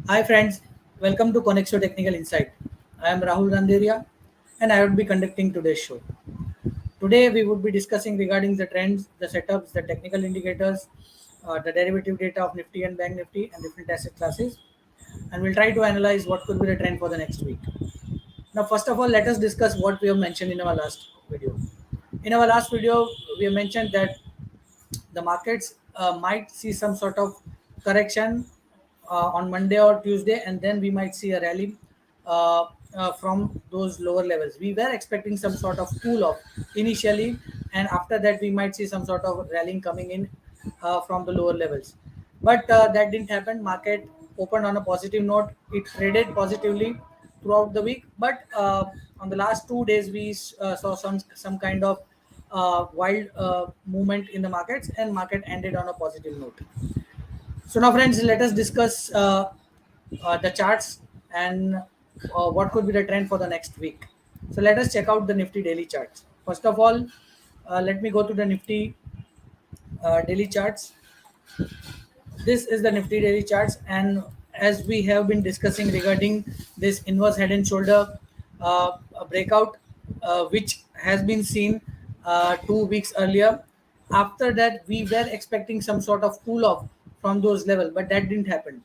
Hi friends, welcome to Konexio Technical Insight. I am Rahul Randeria and I would be conducting today's show. Today we would be discussing regarding the trends, the setups, the technical indicators, the derivative data of Nifty and Bank Nifty and different asset classes, and we'll try to analyze what could be the trend for the next week. Now first of all, let us discuss what we have mentioned in our last video. In our last video, we have mentioned that the markets might see some sort of correction on Monday or Tuesday, and then we might see a rally from those lower levels. We were expecting some sort of cool off initially, and after that, we might see some sort of rallying coming in from the lower levels. But that didn't happen. Market opened on a positive note. It traded positively throughout the week, but on the last 2 days, we saw some kind of wild movement in the markets, and market ended on a positive note. So now friends, let us discuss the charts and what could be the trend for the next week. So let us check out the Nifty daily charts. First of all, let me go to the Nifty daily charts. This is the Nifty daily charts, and as we have been discussing regarding this inverse head and shoulder breakout, which has been seen 2 weeks earlier. After that, we were expecting some sort of cool off from those levels, but that didn't happen.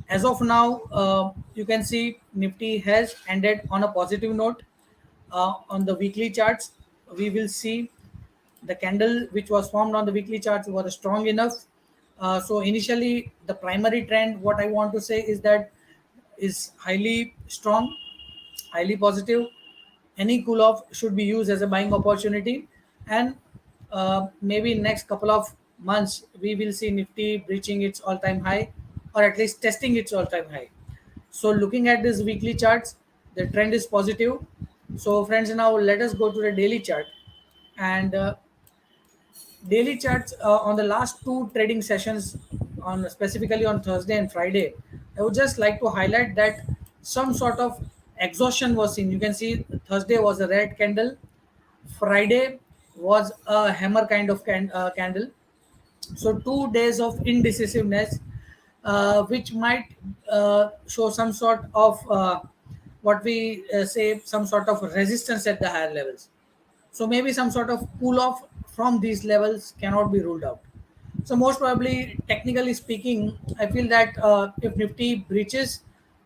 As of now, you can see Nifty has ended on a positive note. On the weekly charts, we will see the candle which was formed on the weekly charts was strong enough. So initially, the primary trend, what I want to say is that is highly strong, highly positive. Any cool off should be used as a buying opportunity, and maybe next couple of months we will see Nifty breaching its all-time high, or at least testing its all-time high. So looking at this weekly charts, the trend is positive. So friends, now let us go to the daily chart, and daily charts on the last two trading sessions, on specifically on Thursday and Friday. I would just like to highlight that some sort of exhaustion was seen. You can see Thursday was a red candle, Friday was a hammer kind of candle. So 2 days of indecisiveness, which might show some sort of what we say, some sort of resistance at the higher levels. So maybe some sort of cool off from these levels cannot be ruled out. So most probably, technically speaking, I feel that if Nifty breaches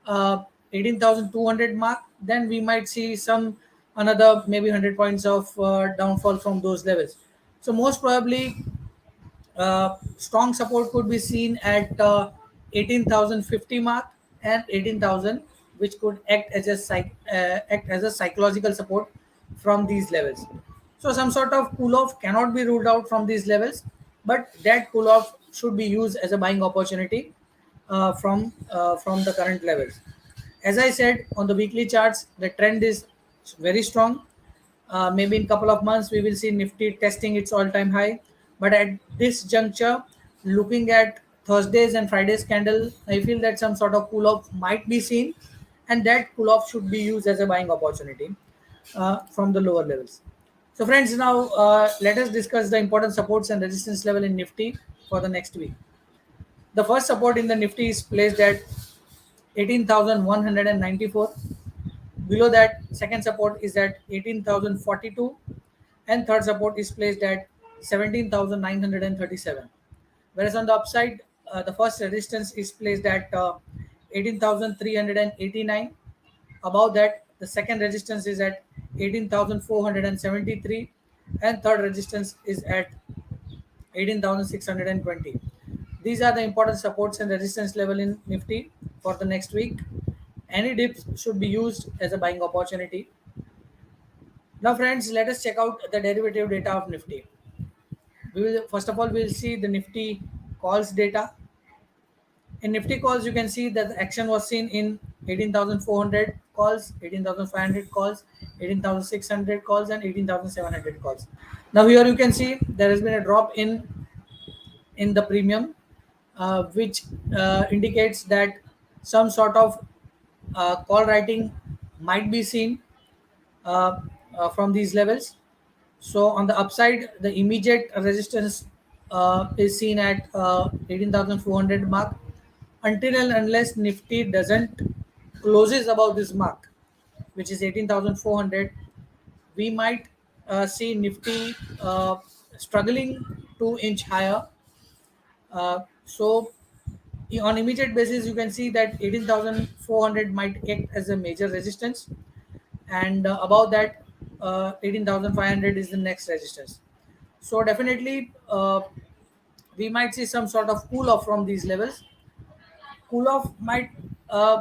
18,200 mark, then we might see some another maybe 100 points of downfall from those levels. So most probably, strong support could be seen at 18,050 mark and 18,000, which could act as a psychological support from these levels. So some sort of cool off cannot be ruled out from these levels, but that cool off should be used as a buying opportunity from the current levels. As I said, on the weekly charts, the trend is very strong. Maybe in couple of months we will see Nifty testing its all-time high. But at this juncture, looking at Thursdays and Fridays candle, I feel that some sort of cool-off might be seen, and that cool-off should be used as a buying opportunity from the lower levels. So friends, now let us discuss the important supports and resistance level in Nifty for the next week. The first support in the Nifty is placed at 18,194. Below that, second support is at 18,042, and third support is placed at 17,937. Whereas on the upside, the first resistance is placed at 18,389. Above that, the second resistance is at 18,473, and third resistance is at 18,620. These are the important supports and resistance level in Nifty for the next week. Any dips should be used as a buying opportunity. Now, friends, let us check out the derivative data of Nifty. We will first of all we'll see the Nifty calls data. In Nifty calls, you can see that the action was seen in 18,400 calls, 18,500 calls, 18,600 calls, and 18,700 calls. Now here you can see there has been a drop in the premium, which indicates that some sort of call writing might be seen from these levels. So on the upside, the immediate resistance is seen at 18,400 mark. until and unless Nifty doesn't closes above this mark, which is 18,400, we might see Nifty struggling to inch higher. So on immediate basis, you can see that 18,400 might act as a major resistance, and above that, 18,500 is the next resistance. So definitely, we might see some sort of cool off from these levels. Cool off might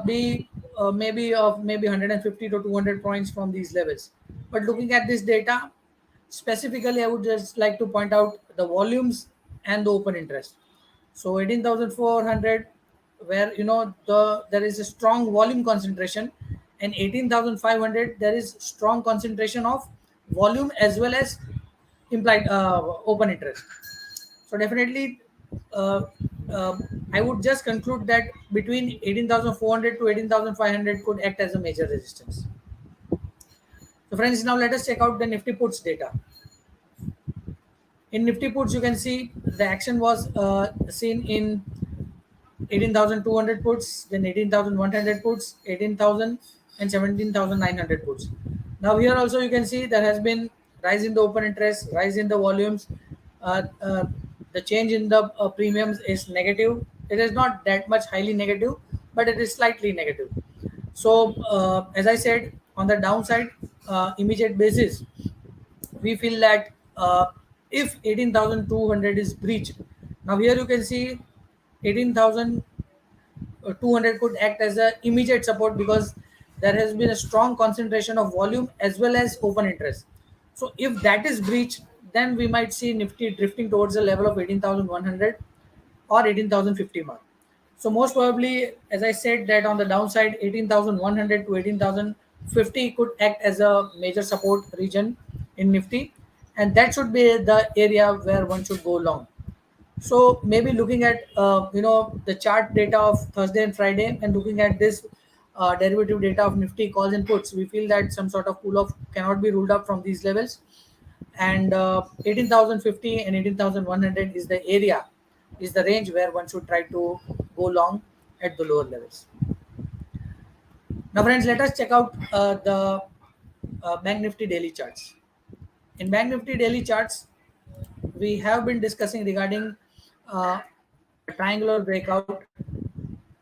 be maybe 150 to 200 points from these levels. But looking at this data specifically, I would just like to point out the volumes and the open interest. So 18,400, where there is a strong volume concentration, and 18,500 there is strong concentration of volume as well as implied open interest. So definitely, uh, uh, I would just conclude that between 18,400 to 18,500 could act as a major resistance. So friends, now let us check out the Nifty puts data. In Nifty puts, you can see the action was seen in 18,200 puts, then 18,100 puts, 18,000 and 17,900 puts. Now here also you can see there has been rise in the open interest, rise in the volumes. Uh, uh, the change in the premiums is negative. It is not that much highly negative, but it is slightly negative. So as I said, on the downside, immediate basis, we feel that if 18,200 is breached, now here you can see 18,200 could act as a immediate support because there has been a strong concentration of volume as well as open interest. So if that is breached, then we might see Nifty drifting towards the level of 18,100 or 18,050 mark. So most probably, as I said, that on the downside, 18,100 to 18,050 could act as a major support region in Nifty, and that should be the area where one should go long. So maybe looking at the chart data of Thursday and Friday, and looking at this derivative data of Nifty calls and puts, we feel that some sort of cool off cannot be ruled out from these levels, and 18,050 and 18,100 is the area, is the range where one should try to go long at the lower levels. Now, friends, let us check out the Bank Nifty daily charts. In Bank Nifty daily charts, we have been discussing regarding uh, triangular breakout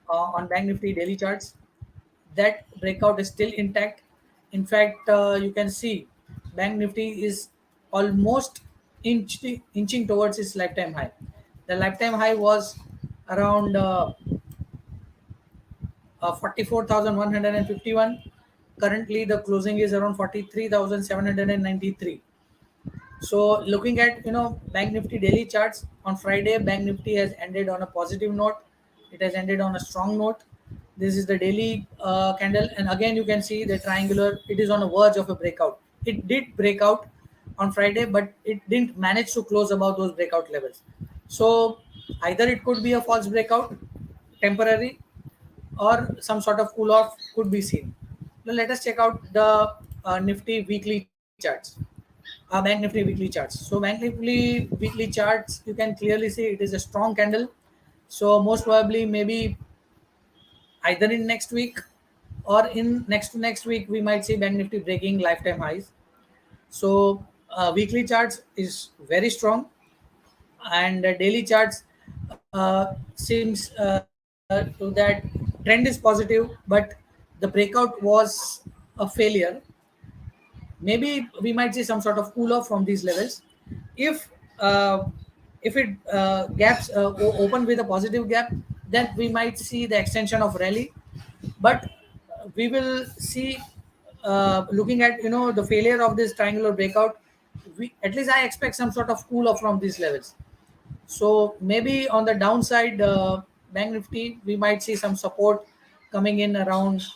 on Bank Nifty daily charts. That breakout is still intact. In fact, you can see Bank Nifty is almost inching towards its lifetime high. The lifetime high was around 44,151. Currently, the closing is around 43,793. So looking at Bank Nifty daily charts on Friday, Bank Nifty has ended on a positive note. It has ended on a strong note. This is the daily candle, and again you can see the triangular. It is on a verge of a breakout. It did break out on Friday, but it didn't manage to close above those breakout levels. So either it could be a false breakout, temporary, or some sort of cool off could be seen. Now let us check out the Nifty weekly charts. Bank Nifty weekly charts. So Bank Nifty weekly charts, you can clearly see it is a strong candle. So most probably maybe either in next week or in next to next week, we might see Bank Nifty breaking lifetime highs. So weekly charts is very strong, and daily charts seems to that trend is positive, but the breakout was a failure. Maybe we might see some sort of cool off from these levels. If uh, if it gaps open with a positive gap, then we might see the extension of rally. But we will see, looking at the failure of this triangular breakout, at least I expect some sort of cool off from these levels. So maybe on the downside, Bank Nifty, we might see some support coming in around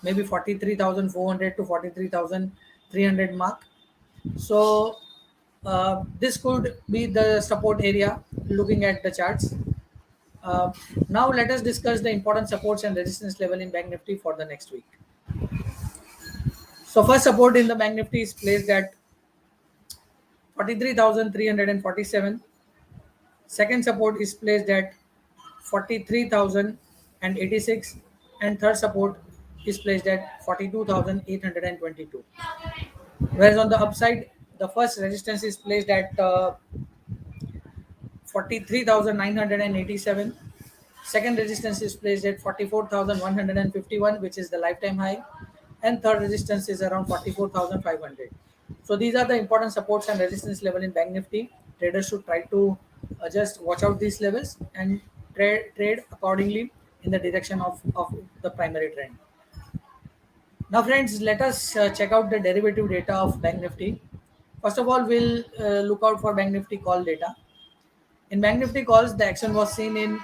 maybe 43,400 to 43,300 mark. So this could be the support area looking at the charts. Uh, Now let us discuss the important supports and resistance level in Bank Nifty for the next week. So first support in the Bank Nifty is placed at 43,347. Second support is placed at 43,086, and third support is placed at 42,822. Whereas on the upside, the first resistance is placed at 43,987. Second resistance is placed at 44,151, which is the lifetime high. And third resistance is around 44,500. So these are the important supports and resistance level in Bank Nifty. Traders should try to just watch out these levels and trade accordingly in the direction of the primary trend. Now, friends, let us check out the derivative data of Bank Nifty. First of all, we'll look out for Bank Nifty call data. In Bank Nifty calls, the action was seen in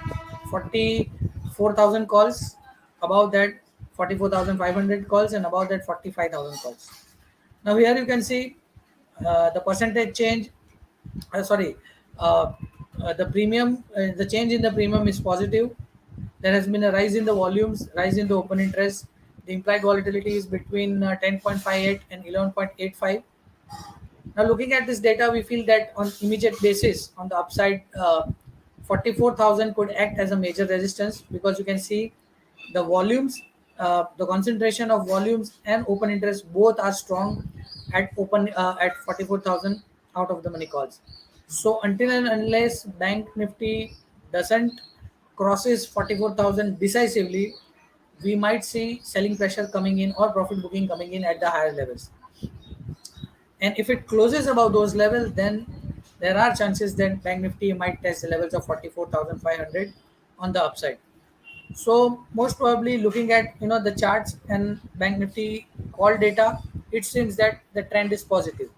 44,000 calls, above that 44,500 calls, and above that 45,000 calls. Now here you can see the percentage change. Sorry, uh, the premium, the change in the premium is positive. There has been a rise in the volumes, rise in the open interest. The implied volatility is between 10.58 and 11.85. Now, looking at this data, we feel that on immediate basis, on the upside, 44,000 could act as a major resistance, because you can see the volumes, the concentration of volumes and open interest both are strong at 44,000 out of the money calls. So until and unless Bank Nifty doesn't crosses 44,000 decisively, we might see selling pressure coming in or profit booking coming in at the higher levels. And if it closes above those levels, then there are chances that Bank Nifty might test the levels of 44,500 on the upside. So most probably, looking at the charts and Bank Nifty call data, it seems that the trend is positive.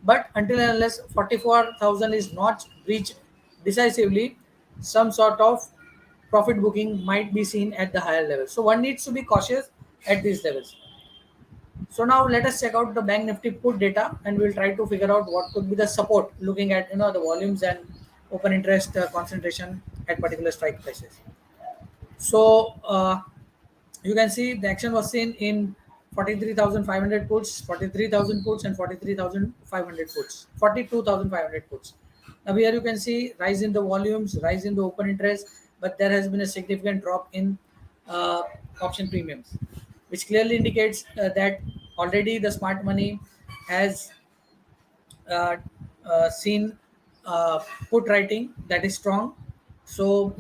But until and unless 44,000 is not reached decisively, some sort of profit booking might be seen at the higher level. So one needs to be cautious at these levels. So now let us check out the Bank Nifty put data, and we'll try to figure out what could be the support, looking at the volumes and open interest concentration at particular strike prices. So you can see the action was seen in 43,500 puts, 43,000 puts, and 43,500 puts, 42,500 puts. Now here you can see rise in the volumes, rise in the open interest, but there has been a significant drop in uh, option premiums, which clearly indicates that already the smart money has uh, seen put writing that is strong. So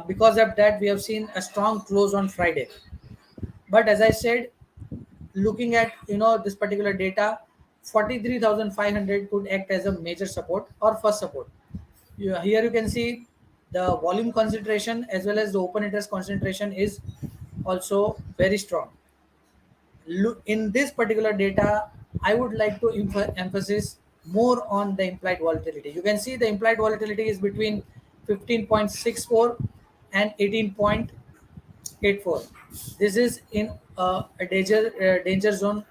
because of that, we have seen a strong close on Friday. But as I said, looking at this particular data, 43,500 could act as a major support or first support. Here you can see the volume concentration as well as the open interest concentration is also very strong. Look, in this particular data, I would like to emphasis more on the implied volatility. You can see the implied volatility is between 15.64 and 18.84. This is in a danger zone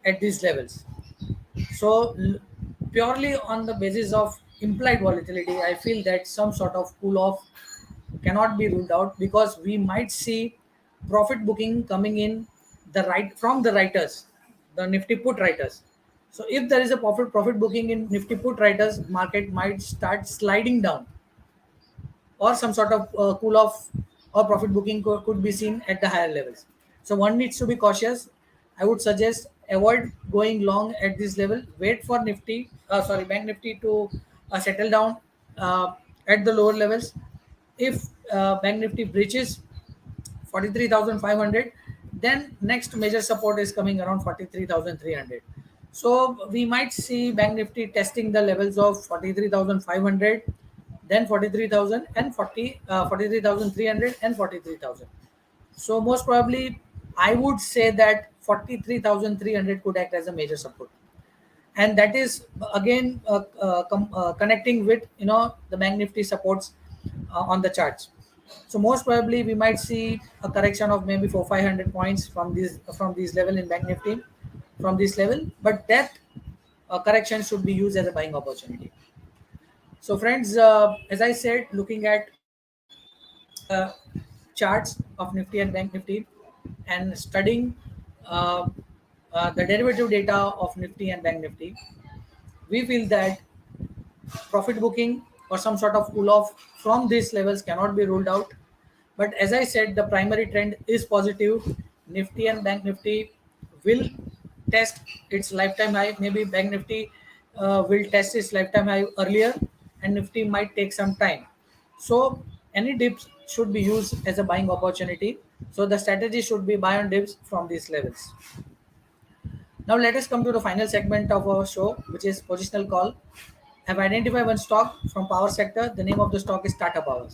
at these levels. So purely on the basis of implied volatility, I feel that some sort of cool off cannot be ruled out, because we might see profit booking coming in from the writers, the Nifty put writers. So if there is a profit booking in Nifty put writers, market might start sliding down, or some sort of cool off or profit booking could be seen at the higher levels. So one needs to be cautious. I would suggest avoid going long at this level. Wait for Bank Nifty to settle down at the lower levels. If Bank Nifty breaches 43,500, then next major support is coming around 43,300. So we might see Bank Nifty testing the levels of 43,500, then 43,000 and 43,300 and 43,000. So most probably, I would say that 43,300 could act as a major support, and that is again connecting with the Bank Nifty supports on the charts. So most probably we might see a correction of maybe 400-500 points from these level in Bank Nifty, from this level, but that correction should be used as a buying opportunity. So friends, as I said, looking at the charts of Nifty and Bank Nifty, and studying uh, the derivative data of Nifty and Bank Nifty, we feel that profit booking or some sort of cool off from these levels cannot be ruled out. But as I said, the primary trend is positive. Nifty and Bank Nifty will test its lifetime high. Maybe Bank Nifty will test its lifetime high earlier, and Nifty might take some time. So any dips should be used as a buying opportunity. So the strategy should be buy on dips from these levels. Now let us come to the final segment of our show, which is positional call. Have identified one stock from power sector. The name of the stock is Tata Power.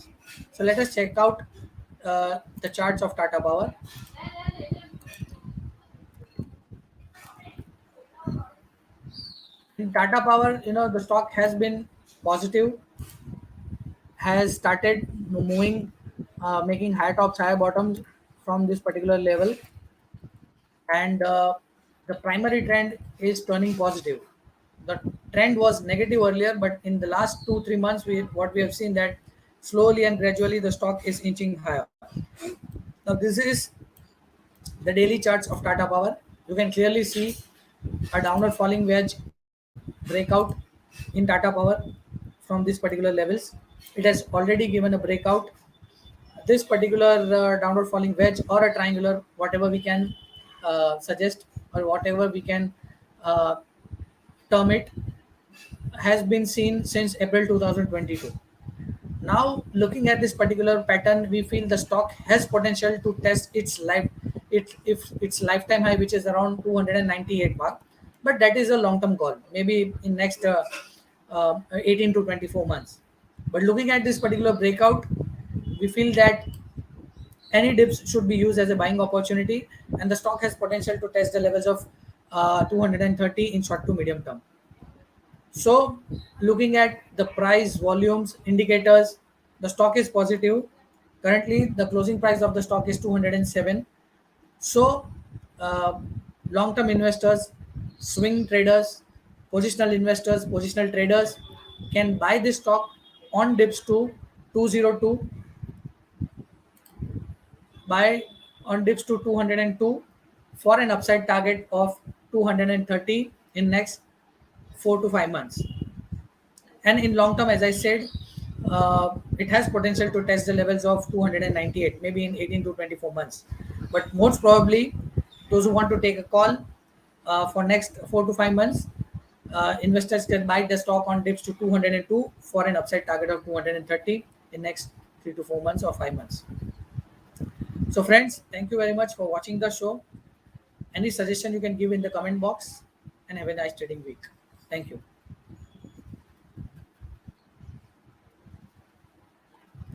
So let us check out the charts of Tata Power. In Tata Power, the stock has been positive, has started moving, making high tops, high bottoms from this particular level, and the primary trend is turning positive. The trend was negative earlier, but in the last 2 3 months, what we have seen that slowly and gradually the stock is inching higher. Now this is the daily charts of Tata Power. You can clearly see a downward falling wedge breakout in Tata Power from these particular levels. It has already given a breakout. This particular downward falling wedge or a triangular, whatever we can suggest or whatever we can uh, term it, has been seen since April 2022. Now, looking at this particular pattern, we feel the stock has potential to test its lifetime high, which is around 298 mark. But that is a long-term call, maybe in next 18 to 24 months. But looking at this particular breakout, we feel that any dips should be used as a buying opportunity, and the stock has potential to test the levels of 230 in short to medium term. So, looking at the price, volumes, indicators, the stock is positive. Currently, the closing price of the stock is 207. So, uh, long term investors, swing traders, positional investors, positional traders can buy this stock on dips to 202, buy on dips to 202 for an upside target of 230 in next 4 to 5 months. And in long term, as I said, it has potential to test the levels of 298 maybe in 18 to 24 months. But most probably, those who want to take a call for next 4 to 5 months, investors can buy the stock on dips to 202 for an upside target of 230 in next 3 to 4 months or 5 months. So friends, thank you very much for watching the show. Any suggestion you can give in the comment box, and have a nice trading week. Thank you.